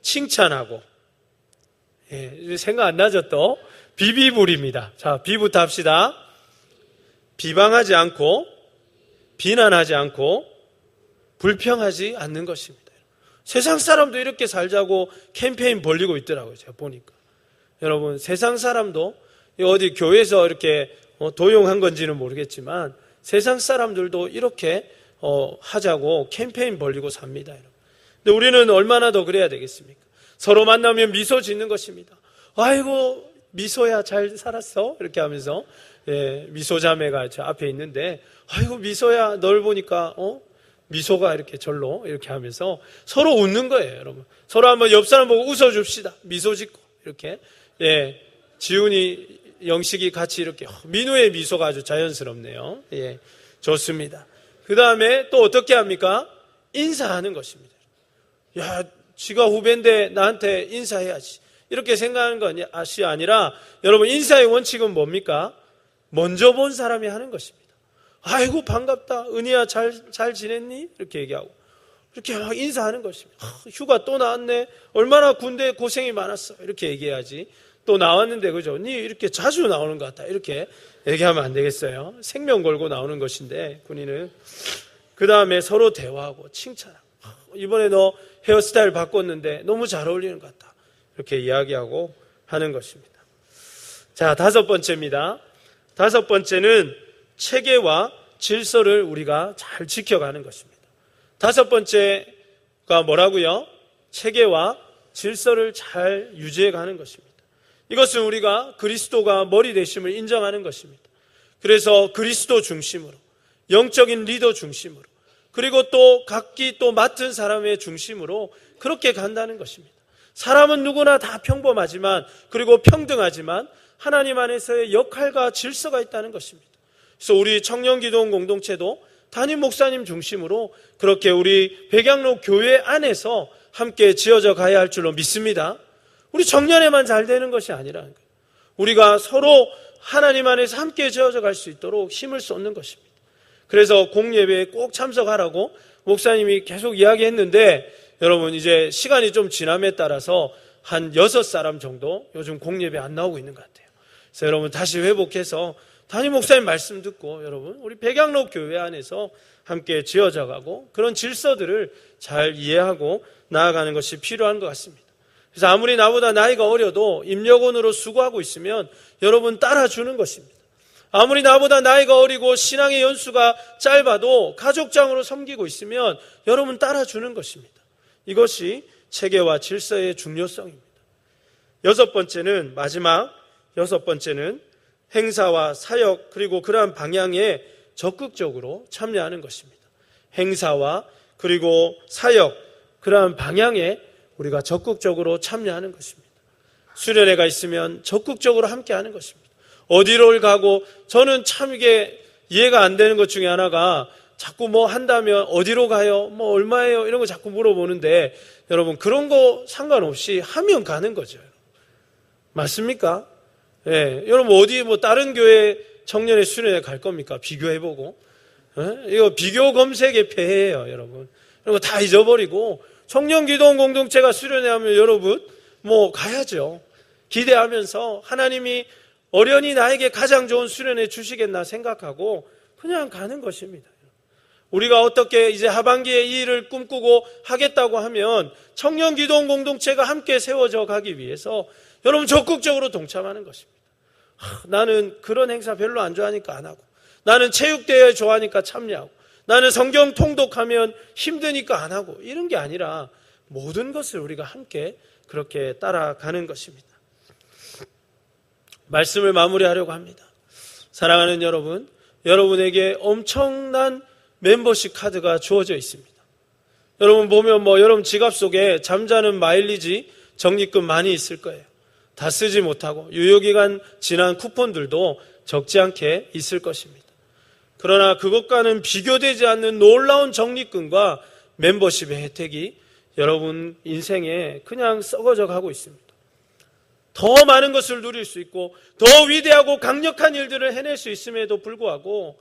칭찬하고. 예, 생각 안 나죠 또? 비비불입니다. 자, 비부터 합시다. 비방하지 않고 비난하지 않고 불평하지 않는 것입니다. 세상 사람도 이렇게 살자고 캠페인 벌리고 있더라고요. 제가 보니까. 여러분, 세상 사람도 어디 교회에서 이렇게 도용한 건지는 모르겠지만 세상 사람들도 이렇게 하자고 캠페인 벌리고 삽니다. 여러분. 근데 우리는 얼마나 더 그래야 되겠습니까? 서로 만나면 미소 짓는 것입니다. 아이고, 미소야 잘 살았어? 이렇게 하면서, 예, 미소 자매가 저 앞에 있는데, 아이고, 미소야 널 보니까, 미소가 이렇게 절로 이렇게 하면서 서로 웃는 거예요, 여러분. 서로 한번 옆 사람 보고 웃어줍시다. 미소 짓고, 이렇게. 예, 지훈이, 영식이 같이 이렇게, 민우의 미소가 아주 자연스럽네요. 예, 좋습니다. 그 다음에 또 어떻게 합니까? 인사하는 것입니다. 야, 지가 후배인데 나한테 인사해야지. 이렇게 생각하는 것이 아니라 여러분 인사의 원칙은 뭡니까? 먼저 본 사람이 하는 것입니다. 아이고 반갑다. 은희야 잘 지냈니? 이렇게 얘기하고 이렇게 막 인사하는 것입니다. 휴가 또 나왔네. 얼마나 군대에 고생이 많았어. 이렇게 얘기해야지. 또 나왔는데 그죠? 니 이렇게 자주 나오는 것 같다. 이렇게 얘기하면 안 되겠어요. 생명 걸고 나오는 것인데 군인은. 그 다음에 서로 대화하고 칭찬하고 이번에 너 헤어스타일 바꿨는데 너무 잘 어울리는 것 같다. 이렇게 이야기하고 하는 것입니다. 자, 5번째입니다. 5번째는 체계와 질서를 우리가 잘 지켜가는 것입니다. 5번째가 뭐라고요? 체계와 질서를 잘 유지해가는 것입니다. 이것은 우리가 그리스도가 머리 되심을 인정하는 것입니다. 그래서 그리스도 중심으로, 영적인 리더 중심으로, 그리고 또 각기 또 맡은 사람의 중심으로 그렇게 간다는 것입니다. 사람은 누구나 다 평범하지만 그리고 평등하지만 하나님 안에서의 역할과 질서가 있다는 것입니다. 그래서 우리 청년기도원 공동체도 담임 목사님 중심으로 그렇게 우리 백양로 교회 안에서 함께 지어져 가야 할 줄로 믿습니다. 우리 청년에만 잘 되는 것이 아니라 우리가 서로 하나님 안에서 함께 지어져 갈 수 있도록 힘을 쏟는 것입니다. 그래서 공예배에 꼭 참석하라고 목사님이 계속 이야기했는데 여러분 이제 시간이 좀 지남에 따라서 한 6사람 정도 요즘 공예배 안 나오고 있는 것 같아요. 그래서 여러분 다시 회복해서 담임 목사님 말씀 듣고 여러분 우리 백양로 교회 안에서 함께 지어져 가고 그런 질서들을 잘 이해하고 나아가는 것이 필요한 것 같습니다. 그래서 아무리 나보다 나이가 어려도 임력원으로 수고하고 있으면 여러분 따라주는 것입니다. 아무리 나보다 나이가 어리고 신앙의 연수가 짧아도 가족장으로 섬기고 있으면 여러분 따라주는 것입니다. 이것이 체계와 질서의 중요성입니다. 6번째는 마지막 6번째는 행사와 사역 그리고 그러한 방향에 적극적으로 참여하는 것입니다. 행사와 그리고 사역 그러한 방향에 우리가 적극적으로 참여하는 것입니다. 수련회가 있으면 적극적으로 함께하는 것입니다. 어디로 가고 저는 참 이게 이해가 안 되는 것 중에 하나가 자꾸 뭐 한다면 어디로 가요? 뭐 얼마예요? 이런 거 자꾸 물어보는데 여러분 그런 거 상관없이 하면 가는 거죠. 맞습니까? 예, 여러분 어디 뭐 다른 교회 청년의 수련회 갈 겁니까? 비교해보고. 예? 이거 비교 검색의 폐해예요, 여러분. 이런 거 다 잊어버리고 청년기도원 공동체가 수련회 하면 여러분 뭐 가야죠. 기대하면서 하나님이 어련히 나에게 가장 좋은 수련회 주시겠나 생각하고 그냥 가는 것입니다. 우리가 어떻게 이제 하반기에 이 일을 꿈꾸고 하겠다고 하면 청년 기도원 공동체가 함께 세워져 가기 위해서 여러분 적극적으로 동참하는 것입니다. 나는 그런 행사 별로 안 좋아하니까 안 하고, 나는 체육대회 좋아하니까 참여하고, 나는 성경 통독하면 힘드니까 안 하고, 이런 게 아니라 모든 것을 우리가 함께 그렇게 따라가는 것입니다. 말씀을 마무리하려고 합니다. 사랑하는 여러분, 여러분에게 엄청난 멤버십 카드가 주어져 있습니다. 여러분 보면 여러분 지갑 속에 잠자는 마일리지 적립금 많이 있을 거예요. 다 쓰지 못하고 유효기간 지난 쿠폰들도 적지 않게 있을 것입니다. 그러나 그것과는 비교되지 않는 놀라운 적립금과 멤버십의 혜택이 여러분 인생에 그냥 썩어져 가고 있습니다. 더 많은 것을 누릴 수 있고 더 위대하고 강력한 일들을 해낼 수 있음에도 불구하고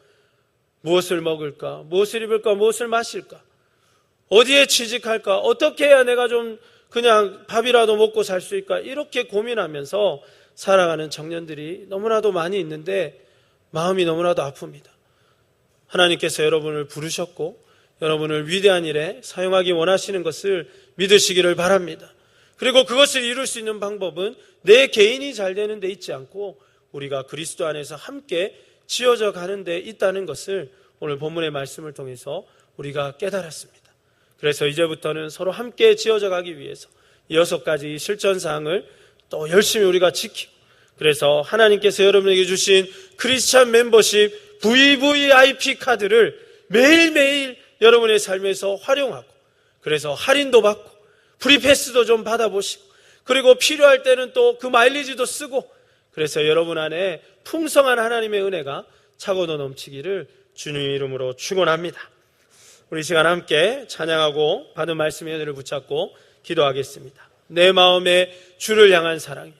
무엇을 먹을까, 무엇을 입을까, 무엇을 마실까, 어디에 취직할까, 어떻게 해야 내가 좀 그냥 밥이라도 먹고 살 수 있을까, 이렇게 고민하면서 살아가는 청년들이 너무나도 많이 있는데 마음이 너무나도 아픕니다. 하나님께서 여러분을 부르셨고 여러분을 위대한 일에 사용하기 원하시는 것을 믿으시기를 바랍니다. 그리고 그것을 이룰 수 있는 방법은 내 개인이 잘 되는 데 있지 않고 우리가 그리스도 안에서 함께 지어져 가는 데 있다는 것을 오늘 본문의 말씀을 통해서 우리가 깨달았습니다. 그래서 이제부터는 서로 함께 지어져 가기 위해서 이 6가지 실천사항을 또 열심히 우리가 지키고, 그래서 하나님께서 여러분에게 주신 크리스찬 멤버십 VVIP 카드를 매일매일 여러분의 삶에서 활용하고, 그래서 할인도 받고 프리패스도 좀 받아보시고, 그리고 필요할 때는 또 그 마일리지도 쓰고, 그래서 여러분 안에 풍성한 하나님의 은혜가 차고도 넘치기를 주님의 이름으로 축원합니다. 우리 시간 함께 찬양하고 받은 말씀의 은혜를 붙잡고 기도하겠습니다. 내 마음에 주를 향한 사랑이